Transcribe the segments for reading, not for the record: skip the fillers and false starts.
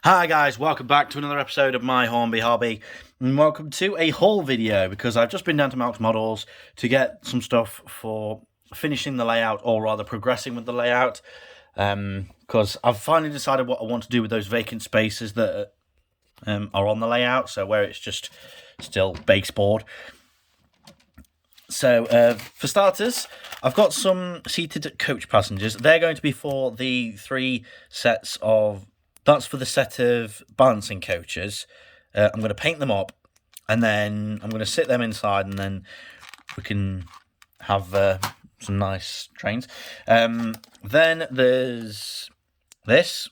Hi guys, welcome back to another episode of my Hornby hobby, and welcome to a haul video because I've just been down to Malcs Models to get some stuff for finishing the layout, or rather progressing with the layout, because I've finally decided what I want to do with those vacant spaces that are on the layout, so where it's just still baseboard. So, for starters, I've got some seated coach passengers. They're going to be for the three sets of... That's for the set of balancing coaches. I'm going to paint them up, and then I'm going to sit them inside, and then we can have some nice trains. Then there's this,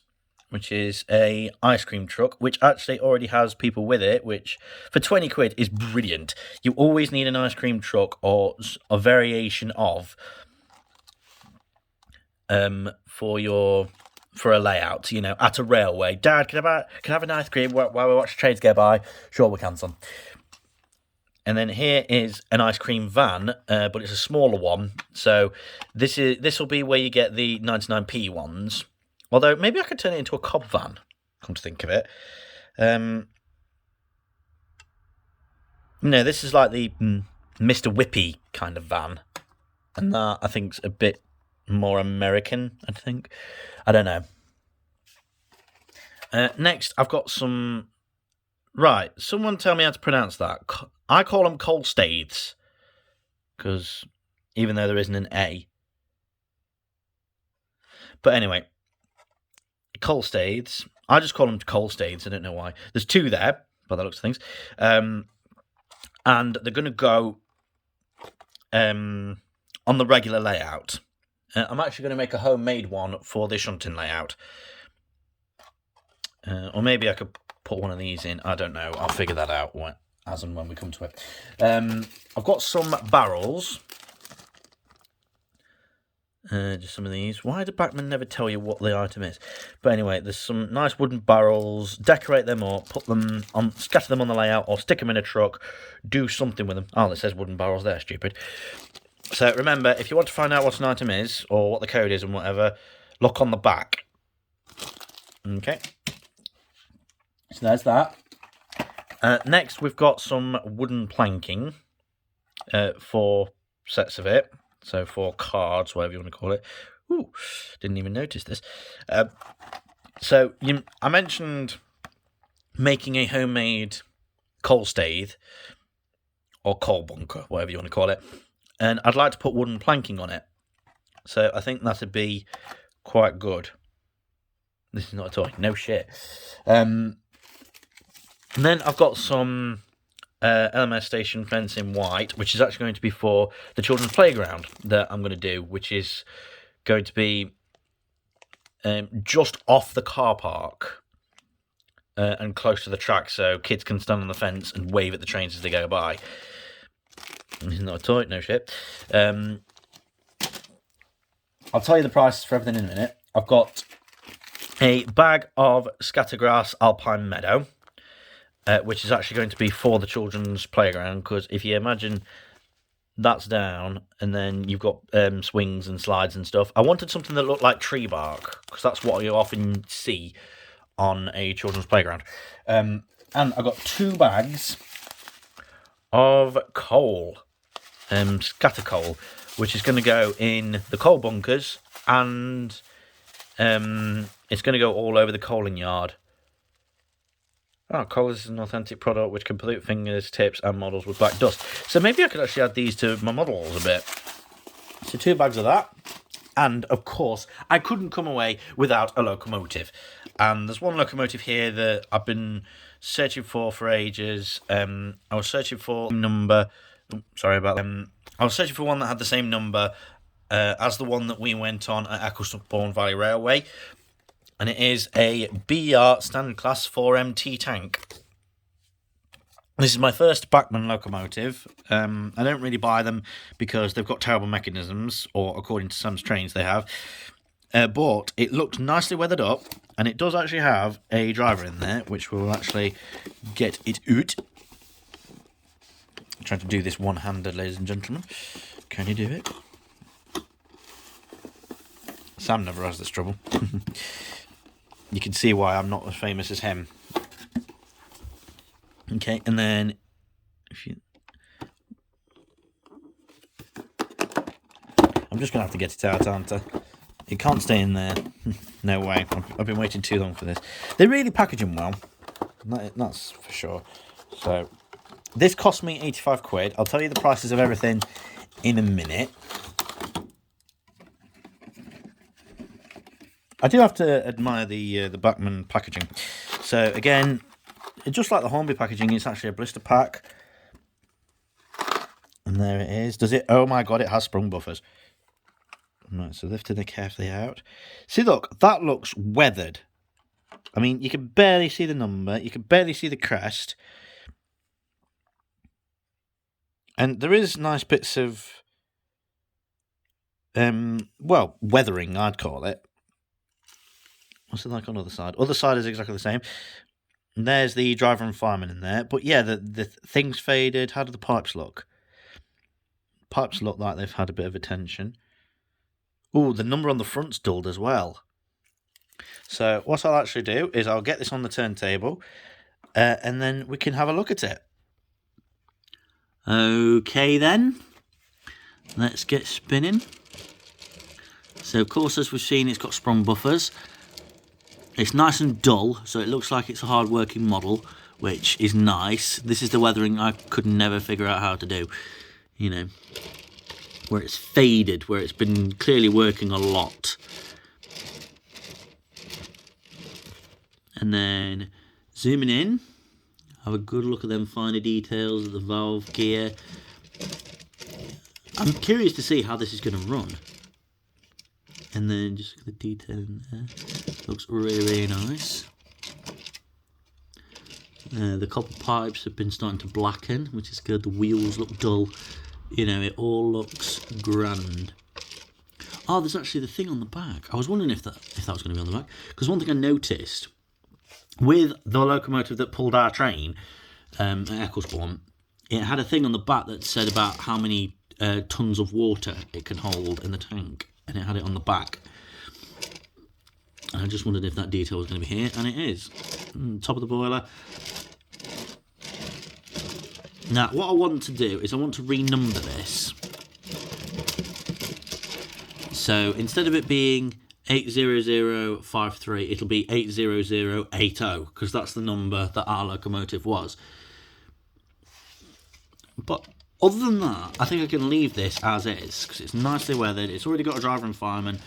which is a ice cream truck, which actually already has people with it, which for 20 quid is brilliant. You always need an ice cream truck or a variation of for a layout, you know, at a railway. Dad, can I have an ice cream while we watch the trains go by? Sure, we can, son. And then here is an ice cream van, but it's a smaller one. So this will be where you get the 99p ones. Although maybe I could turn it into a cob van, come to think of it. No, this is like the Mr. Whippy kind of van. And that, I think, is a bit more American, I think. I don't know. Next, I've got some... Right, someone tell me how to pronounce that. I call them coal staiths, because even though there isn't an A. But anyway, coal staiths. I just call them coal staiths, I don't know why. There's two there, by the looks of things. And they're going to go on the regular layout. I'm actually going to make a homemade one for the shunting layout. Or maybe I could put one of these in. I don't know. I'll figure that out as and when we come to it. I've got some barrels. Just some of these. Why do Backman never tell you what the item is? But anyway, there's some nice wooden barrels. Decorate them up, put them on, scatter them on the layout, or stick them in a truck. Do something with them. Oh, it says wooden barrels there, stupid. So remember, if you want to find out what an item is, or what the code is and whatever, look on the back. Okay. So there's that. Next, we've got some wooden planking for sets of it. So for cards, whatever you want to call it. Ooh, didn't even notice this. I mentioned making a homemade coal staith, or coal bunker, whatever you want to call it. And I'd like to put wooden planking on it. So I think that'd be quite good. This is not a toy. No shit. And then I've got some LMS station fence in white, which is actually going to be for the children's playground that I'm going to do, which is going to be just off the car park and close to the track, so kids can stand on the fence and wave at the trains as they go by. This is not a toy, no shit. I'll tell you the prices for everything in a minute. I've got a bag of Scattergrass Alpine Meadow, which is actually going to be for the children's playground, because if you imagine that's down, and then you've got swings and slides and stuff. I wanted something that looked like tree bark, because that's what you often see on a children's playground. And I've got 2 bags of coal, scatter coal, which is going to go in the coal bunkers, and it's going to go all over the coaling yard. Oh, coal is an authentic product which can pollute fingers, tips, and models with black dust. So maybe I could actually add these to my models a bit. So 2 bags of that. And, of course, I couldn't come away without a locomotive. And there's one locomotive here that I've been searching for ages. I was searching for number... Sorry about that. I was searching for one that had the same number as the one that we went on at Eccleston Valley Railway. And it is a BR Standard Class 4MT tank. This is my first Backman locomotive. I don't really buy them because they've got terrible mechanisms, or according to Sam's Trains they have. But it looked nicely weathered up, and it does actually have a driver in there, which will actually get it out. I'm trying to do this one-handed, ladies and gentlemen. Can you do it? Sam never has this trouble. you can see why I'm not as famous as him. Okay, and then if you, I'm just gonna have to get it out, aren't I? It can't stay in there. No way. I've been waiting too long for this. They really package them well. That's for sure. So this cost me 85 quid. I'll tell you the prices of everything in a minute. I do have to admire the Bachmann packaging. So again, just like the Hornby packaging, it's actually a blister pack. And there it is. Does it? Oh my god, it has sprung buffers. Right, so lifting it carefully out. See, look, that looks weathered. I mean, you can barely see the number. You can barely see the crest. And there is nice bits of, well, weathering, I'd call it. What's it like on the other side? Other side is exactly the same. And there's the driver and fireman in there. But yeah, the thing's faded. How do the pipes look? Pipes look like they've had a bit of attention. Oh, the number on the front's dulled as well. So what I'll actually do is I'll get this on the turntable and then we can have a look at it. Okay then, let's get spinning. So of course, as we've seen, it's got sprung buffers. It's nice and dull, so it looks like it's a hard working model, which is nice. This is the weathering I could never figure out how to do, you know, where it's faded, where it's been clearly working a lot. And then zooming in, have a good look at them finer details of the valve gear. I'm curious to see how this is going to run. And then just look at the detail in there. Looks really, really nice. The copper pipes have been starting to blacken, which is good. The wheels look dull. You know, it all looks grand. Oh, there's actually the thing on the back. I was wondering if that was going to be on the back. Because one thing I noticed with the locomotive that pulled our train at Ecclesbourne, it had a thing on the back that said about how many tons of water it can hold in the tank. And it had it on the back. And I just wondered if that detail was going to be here, and it is. Top of the boiler. Now, what I want to do is I want to renumber this. So instead of it being 80053, it'll be 80080, because that's the number that our locomotive was. But other than that, I think I can leave this as is, because it's nicely weathered. It's already got a driver and fireman.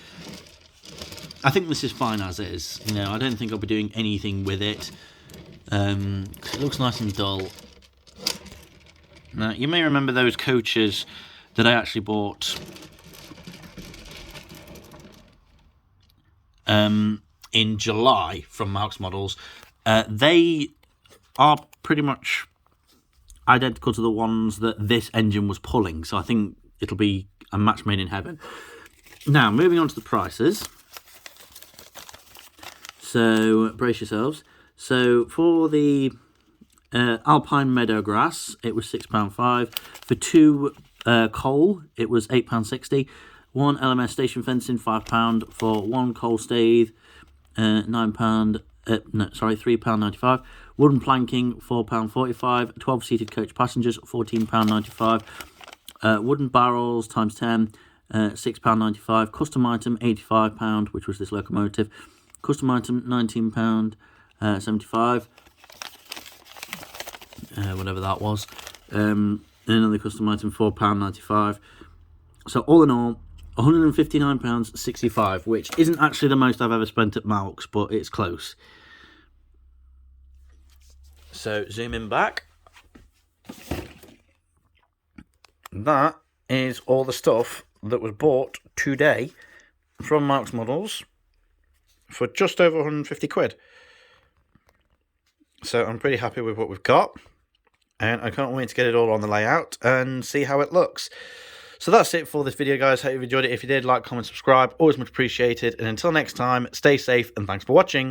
I think this is fine as is. You know, I don't think I'll be doing anything with it. It looks nice and dull. Now, you may remember those coaches that I actually bought in July from Malcs Models. They are pretty much identical to the ones that this engine was pulling, so I think it'll be a match made in heaven. Now, moving on to the prices. So, brace yourselves. So, for the Alpine Meadow grass, it was £6.5. For 2 coal, it was £8.60. 1 LMS station fencing, £5. For 1 coal stave, £3.95. Wooden planking, £4.45. 12 seated coach passengers, £14.95. Wooden barrels times 10, £6.95. Custom item, £85, which was this locomotive. Custom item, £19.75. Whatever that was. Another custom item, £4.95. So all in all, £159.65, which isn't actually the most I've ever spent at Malcs, but it's close. So zooming back, that is all the stuff that was bought today from Malcs Models for just over 150 quid. So I'm pretty happy with what we've got, and I can't wait to get it all on the layout and see how it looks. So that's it for this video, guys. Hope you enjoyed it. If you did, like, comment, subscribe. Always much appreciated. And until next time, stay safe and thanks for watching.